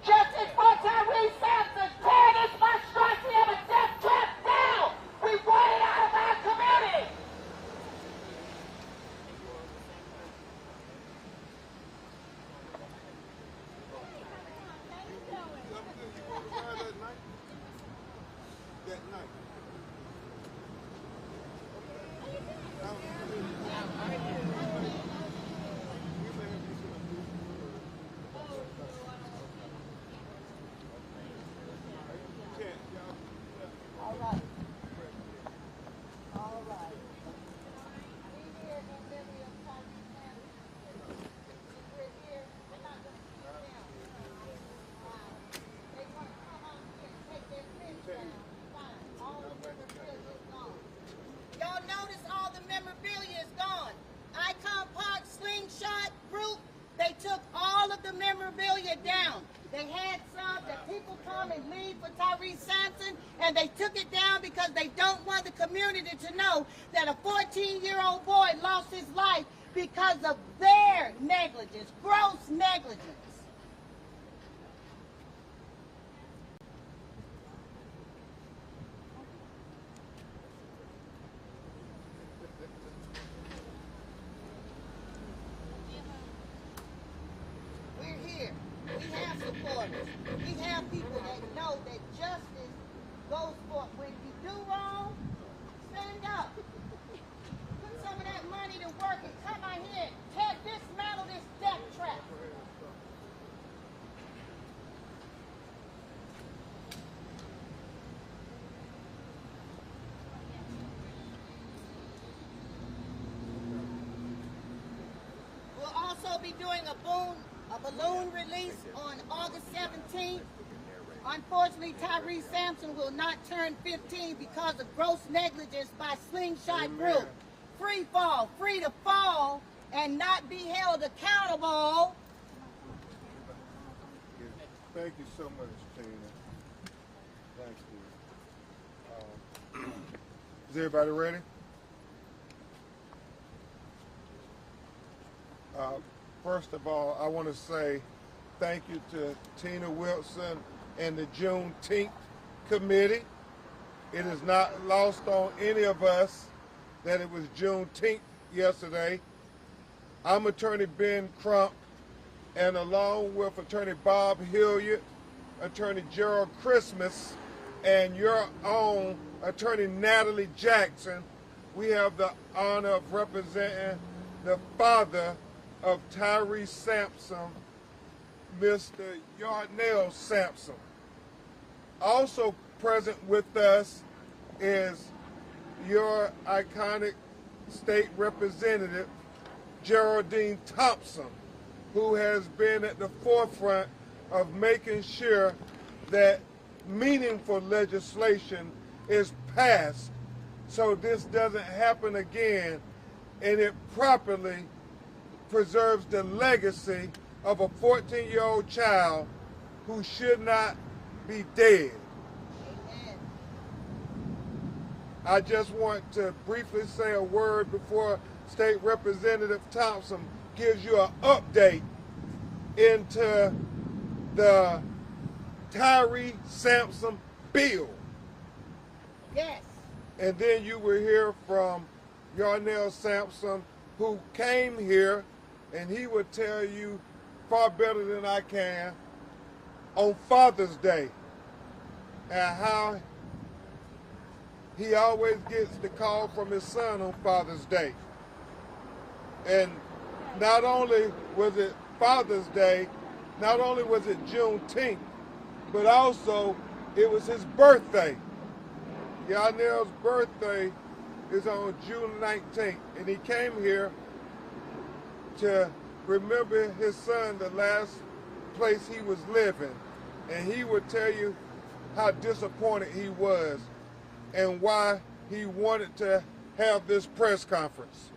Justice for Tyre Sampson. Tear this monstrosity of a death trap down. We want it out of our community. Y'all notice all the memorabilia is gone. Icon Park Slingshot Group, they took all of the memorabilia down. They had some that people come and leave for Tyre Sampson, and they took it down because they don't want the community to know that a 14-year-old boy lost his life because of their negligence, gross negligence. We have supporters. We have people that know that justice goes forth. When you do wrong, stand up. Put some of that money to work and come out here and dismantle this death trap. We'll also be doing a balloon release on August 17th. Unfortunately, Tyre Sampson will not turn 15 because of gross negligence by Slingshot Group. Free fall, free to fall and not be held accountable. Thank you so much, Tina. Thank you. Is everybody ready? First of all, I want to say thank you to Tina Wilson and the Juneteenth Committee. It is not lost on any of us that it was Juneteenth yesterday. I'm Attorney Ben Crump, and along with Attorney Bob Hilliard, Attorney Gerald Christmas, and your own Attorney Natalie Jackson, we have the honor of representing the father of Tyre Sampson, Mr. Yardnell Sampson. Also present with us is your iconic state representative, Geraldine Thompson, who has been at the forefront of making sure that meaningful legislation is passed so this doesn't happen again, and it properly preserves the legacy of a 14-year-old child who should not be dead. Amen. I just want to briefly say a word before State Representative Thompson gives you an update into the Tyre Sampson bill. Yes. And then you will hear from Yarnell Sampson, who came here, and he will tell you far better than I can on Father's Day and how he always gets the call from his son on Father's Day. And not only was it Father's Day, not only was it Juneteenth, but also it was his birthday. Yarnell's birthday is on June 19th, and he came here to remember his son, the last place he was living. And he would tell you how disappointed he was and why he wanted to have this press conference.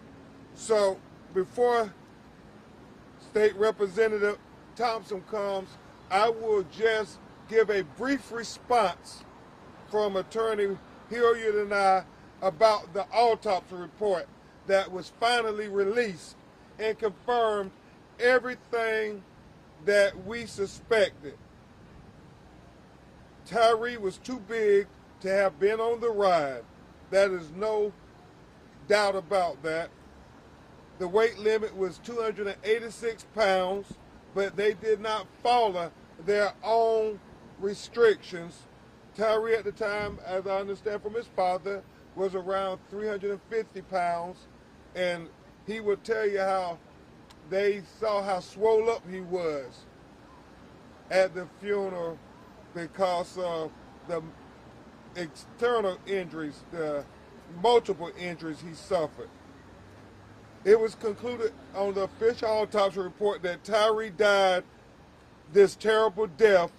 So before State Representative Thompson comes, I will just give a brief response from Attorney Hilliard and I about the autopsy report that was finally released and confirmed everything that we suspected. Tyre was too big to have been on the ride. There is no doubt about that. The weight limit was 286 pounds, but they did not follow their own restrictions. Tyre at the time, as I understand from his father, was around 350 pounds, and he would tell you how they saw how swole up he was at the funeral because of the external injuries, the multiple injuries he suffered. It was concluded on the official autopsy report that Tyre died this terrible death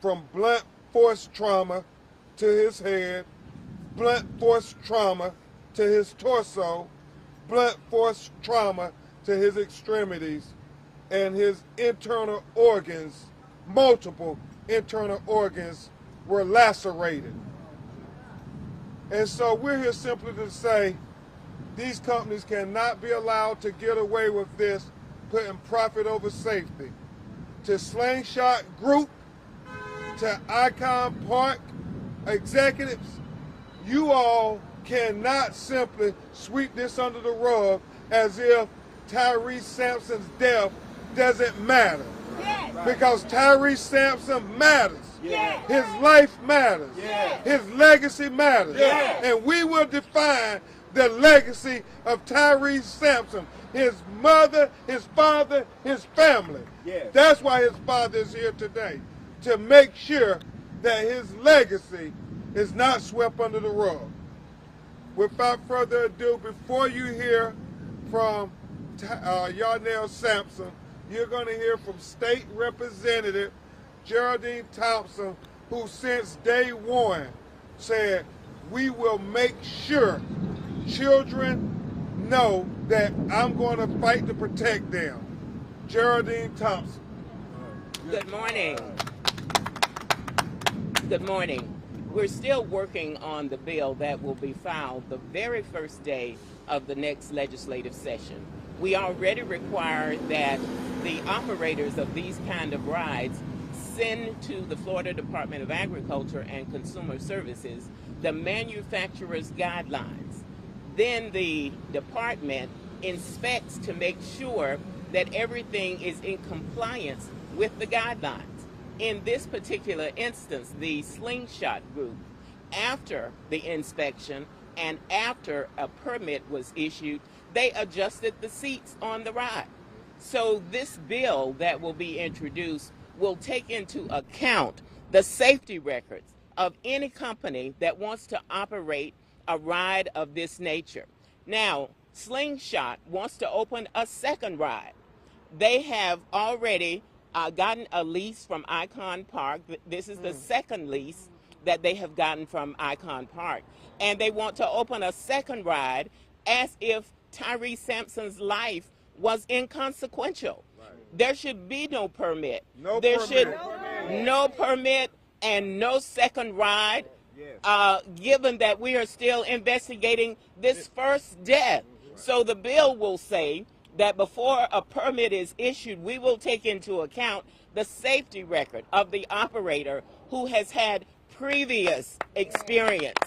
from blunt force trauma to his head, blunt force trauma to his torso, blunt force trauma to his extremities, and his internal organs, multiple internal organs, were lacerated. And so we're here simply to say these companies cannot be allowed to get away with this, putting profit over safety. To Slingshot Group, to Icon Park executives, you all cannot simply sweep this under the rug as if Tyre Sampson's death doesn't matter. Yes. Because Tyre Sampson matters. Yes. His life matters. Yes. His legacy matters. Yes. And we will define the legacy of Tyre Sampson, his mother, his father, his family. Yes. That's why his father is here today, to make sure that his legacy is not swept under the rug. Without further ado, before you hear from Yarnell Sampson, you're going to hear from State Representative Geraldine Thompson, who since day one said, we will make sure children know that I'm going to fight to protect them. Geraldine Thompson. Good morning. Good morning. We're still working on the bill that will be filed the very first day of the next legislative session. We already require that the operators of these kind of rides send to the Florida Department of Agriculture and Consumer Services the manufacturer's guidelines. Then the department inspects to make sure that everything is in compliance with the guidelines. In this particular instance, the Slingshot Group, after the inspection and after a permit was issued, they adjusted the seats on the ride. So this bill that will be introduced will take into account the safety records of any company that wants to operate a ride of this nature. Now, Slingshot wants to open a second ride. They have already gotten a lease from Icon Park. This is the second lease that they have gotten from Icon Park. And they want to open a second ride as if Tyre Sampson's life was inconsequential. Right. There should be no permit. No permit and no second ride, given that we are still investigating this first death. So the bill will say that before a permit is issued, we will take into account the safety record of the operator who has had previous experience.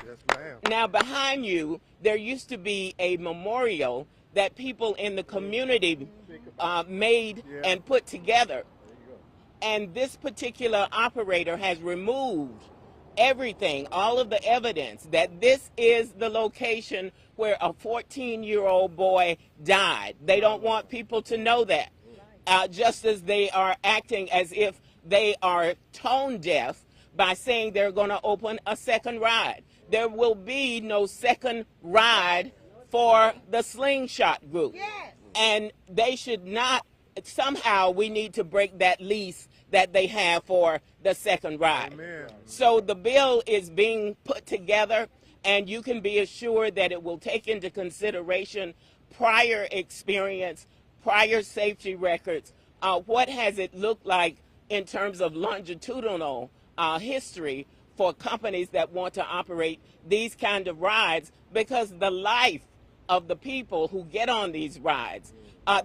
Yes, ma'am. Now, behind you, there used to be a memorial that people in the community made and put together. And this particular operator has removed everything, all of the evidence that this is the location where a 14-year-old boy died. They don't want people to know that, just as they are acting as if they are tone deaf by saying they're going to open a second ride. There will be no second ride for the Slingshot group. Yes. And they should not, somehow we need to break that lease that they have for the second ride. Amen. So the bill is being put together, and you can be assured that it will take into consideration prior experience, prior safety records, what has it looked like in terms of longitudinal history for companies that want to operate these kind of rides, because the life of the people who get on these rides,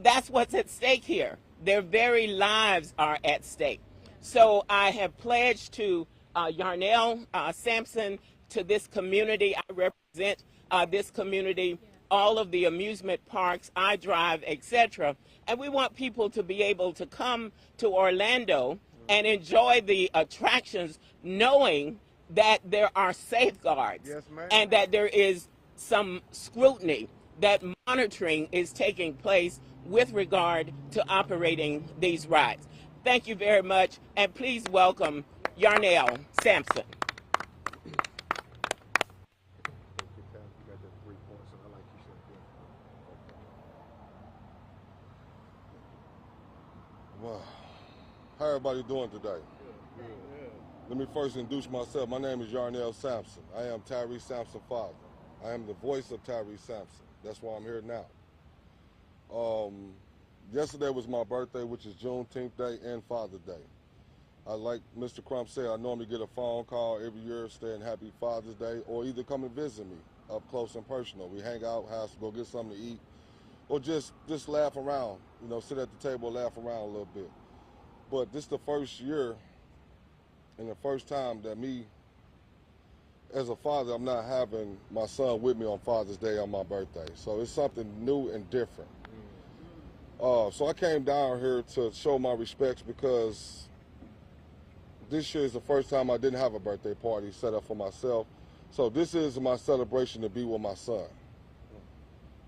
that's what's at stake here. Their very lives are at stake. So I have pledged to Yarnell Sampson, to this community. I represent this community, all of the amusement parks, I drive, etc. And we want people to be able to come to Orlando and enjoy the attractions, knowing that there are safeguards, yes, and that there is some scrutiny, that monitoring is taking place with regard to operating these rides. Thank you very much, and please welcome Yarnell Sampson. Wow. How everybody doing today? Let me first introduce myself. My name is Yarnell Sampson. I am Tyre Sampson's father. I am the voice of Tyre Sampson. That's why I'm here now. Yesterday was my birthday, which is Juneteenth Day and Father's Day. Like Mr. Crump said, I normally get a phone call every year saying Happy Father's Day, or either come and visit me up close and personal. We hang out, house, go get something to eat, or just laugh around, you know, sit at the table, laugh around a little bit. But this is the first year and the first time that me, as a father, I'm not having my son with me on Father's Day on my birthday. So it's something new and different. So I came down here to show my respects, because this year is the first time I didn't have a birthday party set up for myself. So this is my celebration to be with my son,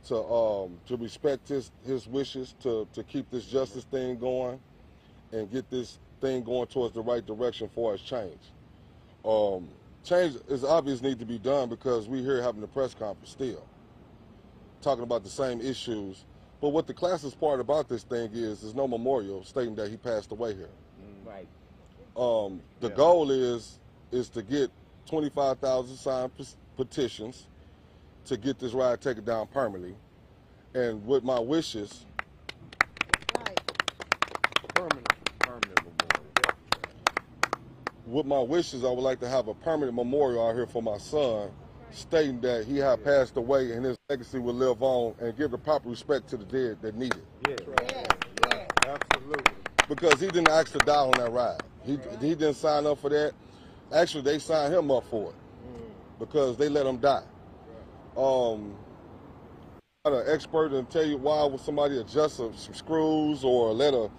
to respect his wishes, to keep this justice thing going and get this thing going towards the right direction for us change. Change is obvious need to be done, because we here having a press conference still, talking about the same issues. But what the classist part about this thing is, there's no memorial stating that he passed away here. Right. The goal is to get 25,000 signed petitions to get this ride taken down permanently. And with my wishes, permanent memorial. With my wishes, I would like to have a permanent memorial out here for my son, stating that he had passed away and his legacy will live on, and give the proper respect to the dead that need it. Yeah, absolutely. Because he didn't ask to die on that ride. He didn't sign up for that. Actually, they signed him up for it because they let him die. I'm not an expert and tell you why would somebody adjust some screws or let a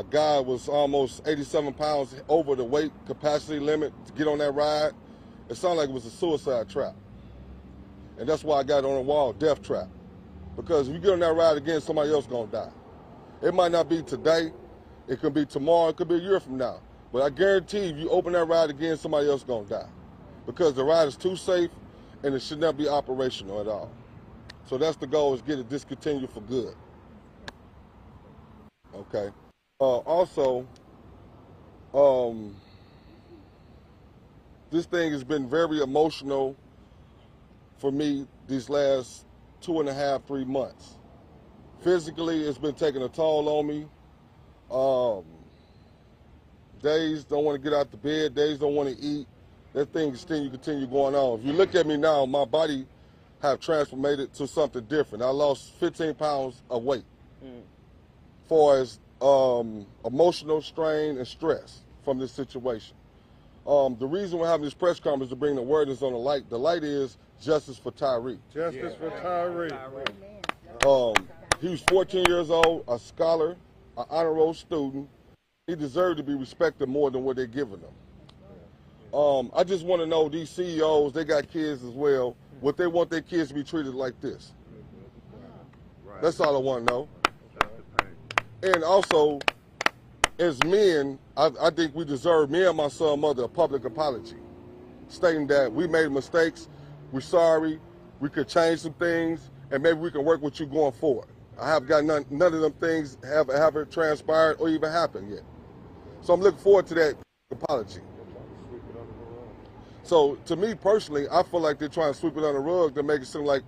guy was almost 87 pounds over the weight capacity limit to get on that ride. It sounded like it was a suicide trap. And that's why I got it on the wall, death trap. Because if you get on that ride again, somebody else gonna die. It might not be today, it could be tomorrow, it could be a year from now. But I guarantee if you open that ride again, somebody else gonna die. Because the ride is too safe and it should not be operational at all. So that's the goal, is get it discontinued for good. Okay. Also, this thing has been very emotional for me these last 2.5, 3 months. Physically, it's been taking a toll on me. Days don't want to get out the bed, days don't want to eat. That thing continue going on. If you look at me now, my body have transformed to something different. I lost 15 pounds of weight. Far as emotional strain and stress from this situation. The reason we're having this press conference is to bring the awareness on the light. The light is justice for Tyre. Justice for Tyre. He was 14 years old, a scholar, an honor roll student. He deserved to be respected more than what they're giving him. I just want to know, these CEOs, they got kids as well, would they want their kids to be treated like this? That's all I want to know. And also, as men, I think we deserve, me and my son, mother, a public apology, stating that we made mistakes, we're sorry, we could change some things, and maybe we can work with you going forward. I have got none of them things haven't transpired or even happened yet. So I'm looking forward to that apology. So to me personally, I feel like they're trying to sweep it under the rug to make it seem like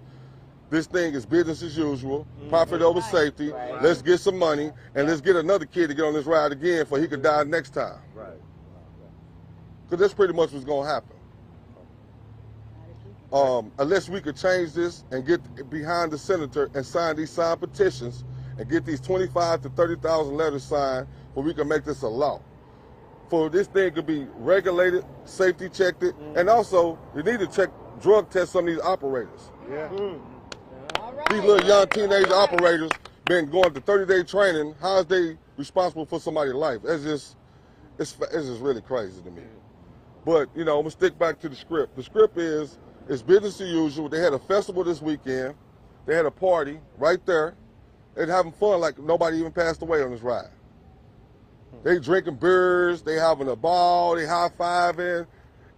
this thing is business as usual, profit over safety. Right. Let's get some money, and let's get another kid to get on this ride again for he could die next time. Right. Because that's pretty much what's going to happen. Unless we could change this and get behind the senator and sign these signed petitions and get these 25,000 to 30,000 letters signed, where we can make this a law. For this thing to be regulated, safety checked it, and also you need to drug test some of these operators. Yeah. These little young teenage operators been going to 30-day training. How is they responsible for somebody's life? It's just really crazy to me. But you know, I'm gonna stick back to the script. The script is, it's business as usual. They had a festival this weekend. They had a party right there. They're having fun like nobody even passed away on this ride. They drinking beers, they having a ball, they high-fiving,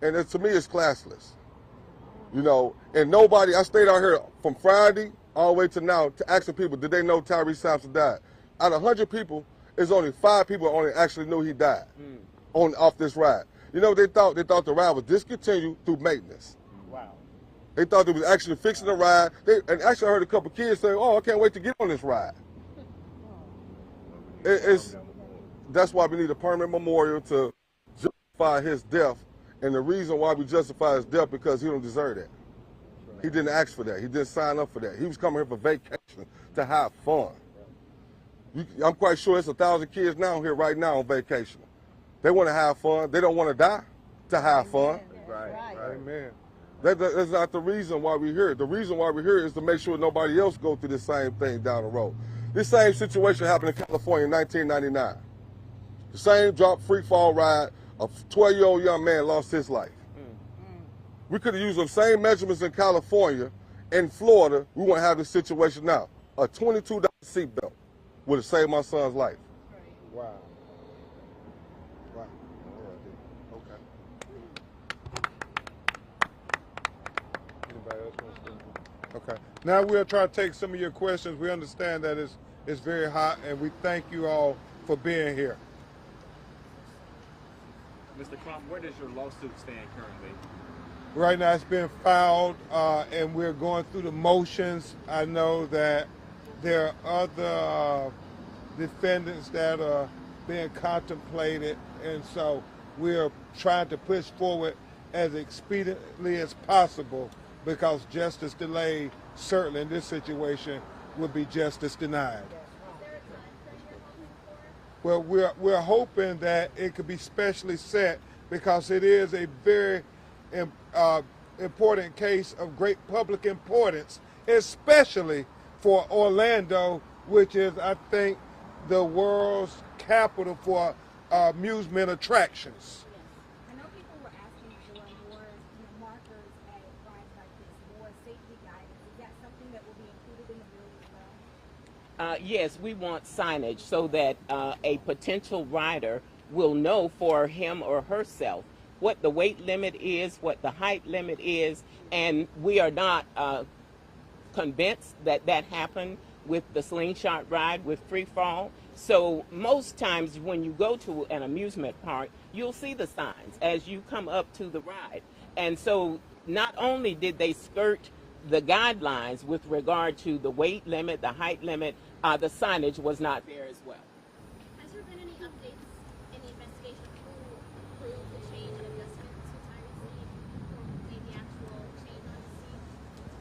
and to me, it's classless. You know, and nobody, I stayed out here from Friday all the way to now to asking people, did they know Tyre Sampson died? Out of 100 people, there's only 5 people only actually knew he died off this ride. You know what they thought? They thought the ride was discontinued through maintenance. Wow. They thought they was actually fixing the ride. And actually I heard a couple kids say, oh, I can't wait to get on this ride. That's why we need a permanent memorial to justify his death. And the reason why we justify his death, because he don't deserve that. He didn't ask for that. He didn't sign up for that. He was coming here for vacation, to have fun. I'm quite sure there's 1,000 kids now here right now on vacation. They want to have fun. They don't want to die to have fun. Right. Amen. That's not the reason why we're here. The reason why we're here is to make sure nobody else go through the same thing down the road. This same situation happened in California in 1999. The same drop free fall ride, a 12-year-old young man lost his life. We could have used the same measurements in California. In Florida, we won't have this situation now. A $22 seatbelt would have saved my son's life. Wow. Okay. Anybody else want to speak? Okay. Now we'll try to take some of your questions. We understand that it's very hot, and we thank you all for being here. Mr. Crump, where does your lawsuit stand currently? Right now it's been filed, and we're going through the motions. I know that there are other defendants that are being contemplated, and so we're trying to push forward as expediently as possible, because justice delayed, certainly in this situation, would be justice denied. Well, we're hoping that it could be specially set, because it is a very important case of great public importance, especially for Orlando, which is, I think, the world's capital for amusement attractions. I know people were asking for more markers at rides like this, more safety guidance. Is that something that will be included in the bill as well? Yes, we want signage so that a potential rider will know for him or herself what the weight limit is, what the height limit is, and we are not convinced that that happened with the slingshot ride with free fall. So most times when you go to an amusement park, you'll see the signs as you come up to the ride. And so not only did they skirt the guidelines with regard to the weight limit, the height limit, the signage was not there as well. Has there been any updates in the investigation who approved the change in adjustment to Tyre Sampson, who made the actual change on the seat?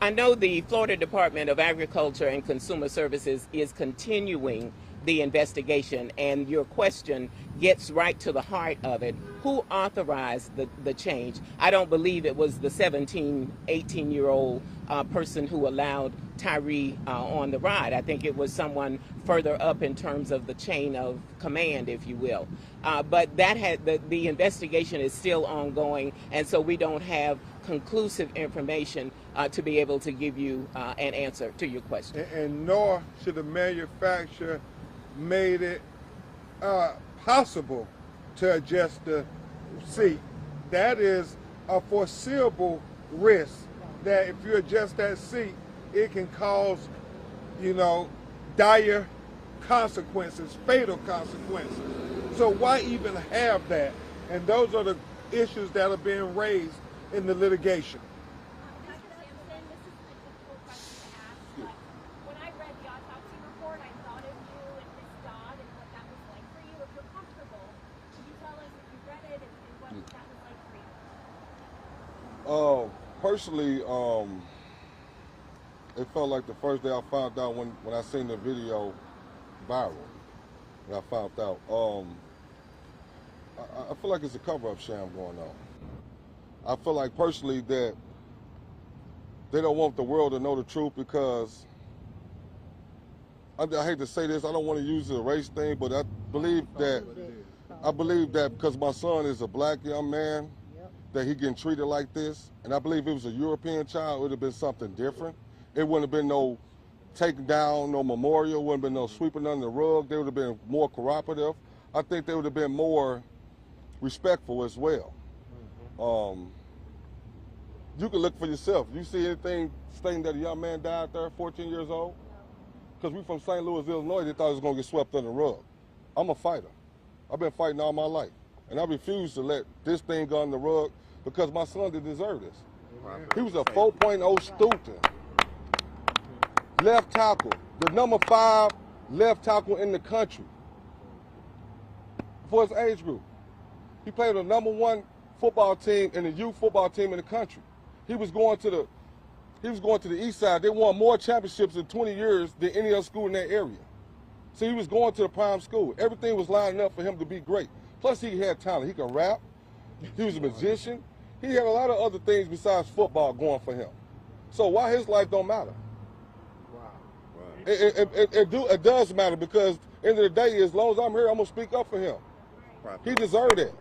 I know the Florida Department of Agriculture and Consumer Services is continuing the investigation, and your question gets right to the heart of it. Who authorized the change? I don't believe it was the 17, 18-year-old person who allowed Tyre on the ride. I think it was someone further up in terms of the chain of command, if you will. But that had the investigation is still ongoing, and so we don't have conclusive information to be able to give you an answer to your question. And nor should the manufacturer made it possible to adjust the seat. That is a foreseeable risk that if you adjust that seat, it can cause, dire consequences, fatal consequences. So why even have that? And those are the issues that are being raised in the litigation. Dr. Sampson, this is a difficult question to ask, but when I read the autopsy report, I thought of you and his dog and what that was like for you. If you're comfortable, could you tell us if you read it and what that was like for you? Personally, it felt like the first day I found out when I seen the video viral. When I found out, I feel like it's a cover-up sham going on. I feel like personally that they don't want the world to know the truth because I hate to say this, I don't want to use the race thing, but I believe that because my son is a black young man, that he getting treated like this, and I believe if it was a European child, it would have been something different. It wouldn't have been no taking down, no memorial, wouldn't have been no sweeping under the rug. They would have been more cooperative. I think they would have been more respectful as well. You can look for yourself. You see anything stating that a young man died there, 14 years old? Because we from St. Louis, Illinois, they thought it was going to get swept under the rug. I'm a fighter. I've been fighting all my life. And I refuse to let this thing go under the rug because my son didn't deserve this. He was a 4.0 student. Left tackle, the number 5 left tackle in the country for his age group. He played on the number 1 football team and the youth football team in the country. He was going to the east side. They won more championships in 20 years than any other school in that area. So he was going to the prime school. Everything was lining up for him to be great. Plus he had talent. He could rap. He was a magician. He had a lot of other things besides football going for him. So why his life don't matter? It does matter because at the end of the day, as long as I'm here, I'm going to speak up for him. He deserved it.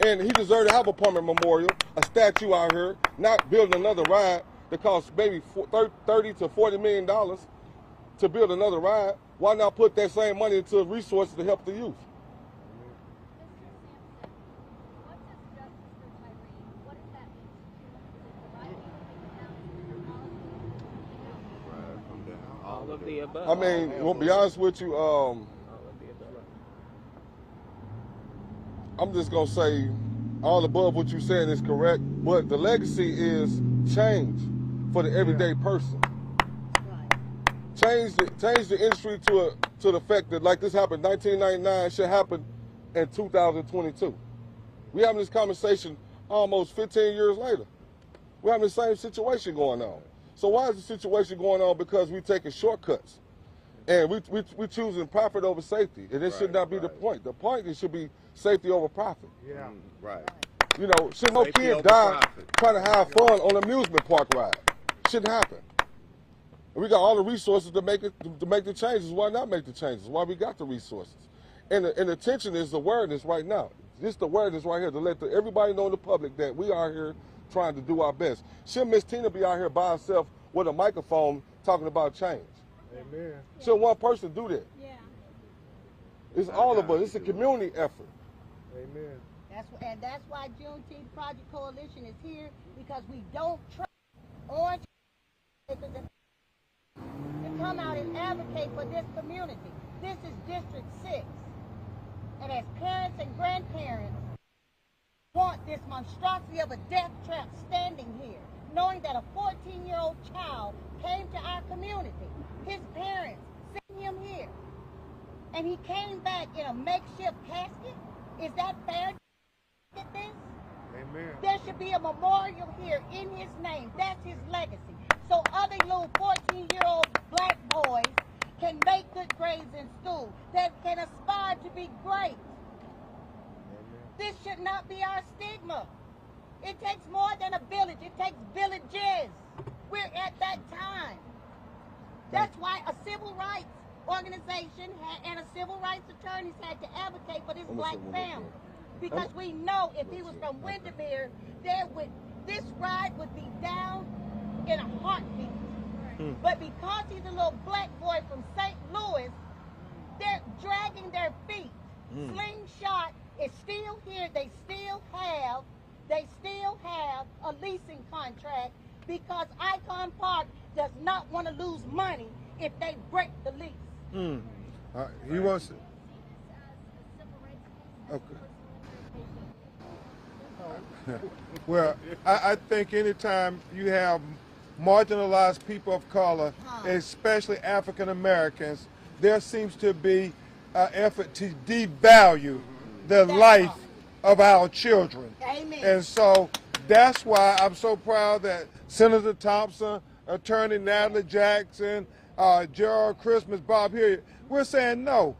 And he deserved to have a permanent memorial, a statue out here, not building another ride that costs maybe $30 to $40 million to build another ride. Why not put that same money into resources to help the youth? All of the above. I mean, to be honest with you, I'm just going to say all above what you're saying is correct, but the legacy is change for the everyday person. Change the industry to the fact that like this happened in 1999 should happen in 2022. We're having this conversation almost 15 years later. We're having the same situation going on. So why is the situation going on? Because we're taking shortcuts. And we're choosing profit over safety. And this should not be the point. The point is should be safety over profit. Yeah. Right. You know, should no kid die trying to have fun on an amusement park ride? Shouldn't happen. And we got all the resources to make the changes. Why not make the changes? Why we got the resources? And the tension is awareness right now. Just awareness right here to let everybody know in the public that we are here trying to do our best. Shouldn't Miss Tina be out here by herself with a microphone talking about change? Amen. Shouldn't one person do that? Yeah. It's all of us. It's a community effort. Amen. That's why Juneteenth Project Coalition is here, because we don't trust Orange to come out and advocate for this community. This is District 6. And as parents and grandparents want this monstrosity of a death trap standing here, knowing that a 14-year-old child came to our community, his parents sent him here, and he came back in a makeshift casket. Is that fair? At this? Amen. There should be a memorial here in his name. That's his legacy. So other little 14-year-old black boys can make good grades in school, that can aspire to be great. This should not be our stigma. It takes more than a village. It takes villages. We're at that time. That's why a civil rights organization and a civil rights attorneys had to advocate for this black family. Because we know if he was from Windermere, this ride would be down in a heartbeat. But because he's a little black boy from St. Louis, they're dragging their feet. Slingshot is still here. They still have a leasing contract, because Icon Park does not want to lose money if they break the lease. He wants. Okay. Well, I think anytime you have marginalized people of color, especially African Americans, there seems to be an effort to devalue the life of our children. Amen. And so that's why I'm so proud that Senator Thompson, Attorney Natalie Jackson, Gerald Christmas, Bob Hilliard, we're saying no.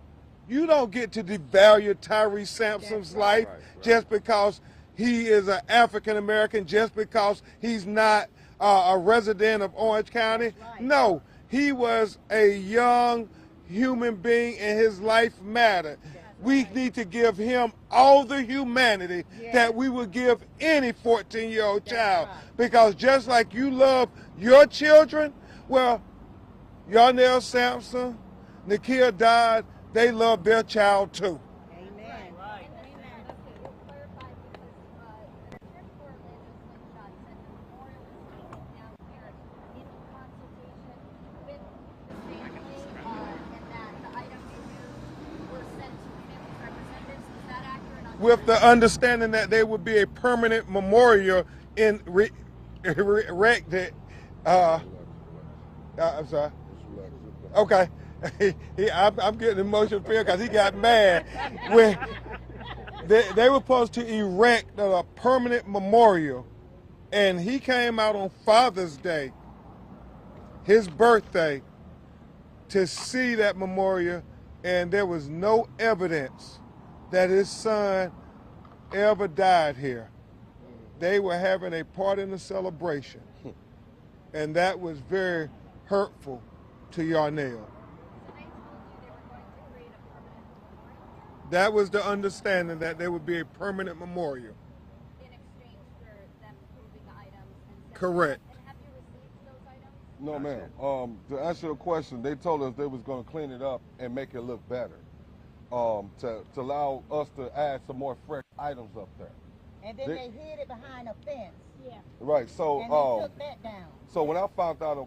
You don't get to devalue Tyre Sampson's life just because he is an African American, just because he's not a resident of Orange County. No, he was a young human being and his life mattered. We need to give him all the humanity that we would give any 14-year-old child. Because just like you love your children, well, Yarnell Sampson, Nakia died, they love their child too. Amen. With the understanding that there would be a permanent memorial erected. I'm sorry. Okay. I'm getting emotional because he got mad. When they were supposed to erect a permanent memorial, and he came out on Father's Day, his birthday, to see that memorial, and there was no evidence that his son ever died here. They were having a party and a celebration, and that was very hurtful to Yarnell. That was the understanding, that there would be a permanent memorial. In exchange for them moving the items and Correct. And have you received those items? No, ma'am. To answer your question, they told us they was going to clean it up and make it look better, to allow us to add some more fresh items up there. And then they hid it behind a fence. Yeah. Right. So, And they took that down. so when I found out, I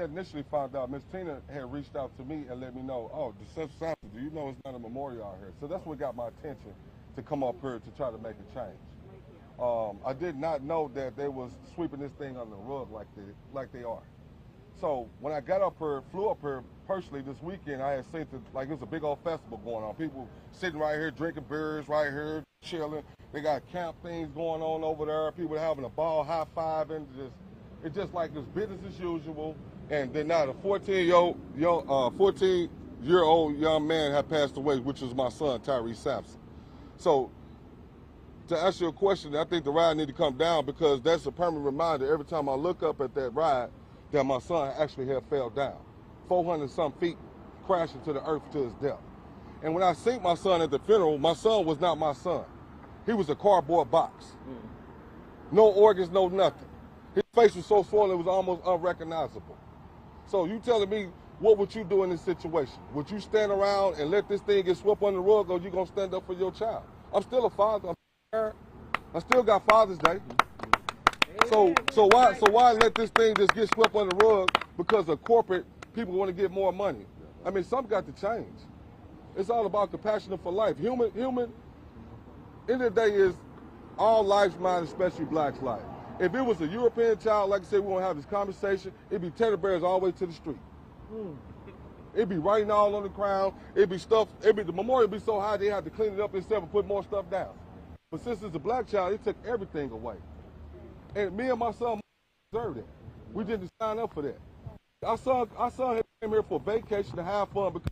initially found out Miss Tina had reached out to me and let me know, oh, the Tyre Sampson, do you know it's not a memorial out here? So that's what got my attention to come up here to try to make a change. I did not know that they was sweeping this thing under the rug like they are. So when I got up here, flew up here personally this weekend, I had seen it was a big old festival going on. People sitting right here drinking beers, right here chilling. They got camp things going on over there. People having a ball, high fiving. It's just like this business as usual. And then now the 14-year-old young man had passed away, which was my son, Tyre Sampson. So to answer your question, I think the ride need to come down, because that's a permanent reminder every time I look up at that ride that my son actually had fell down 400-some feet, crashing to the earth to his death. And when I seen my son at the funeral, my son was not my son. He was a cardboard box. No organs, no nothing. His face was so swollen it was almost unrecognizable. So you telling me what would you do in this situation? Would you stand around and let this thing get swept under the rug, or you gonna stand up for your child? I'm still a father. I'm a parent. I still got Father's Day. So why let this thing just get swept under the rug because of corporate people want to get more money? I mean, something got to change. It's all about compassion for life. Human, end of the day is all lives matter, especially blacks' life. If it was a European child, like I said, we won't have this conversation, it'd be teddy bears all the way to the street. It'd be writing all on the ground. It'd be stuff, the memorial would be so high they had to clean it up themselves and put more stuff down. But since it's a black child, it took everything away. And me and my son deserved it. We didn't sign up for that. Our son came here for vacation to have fun because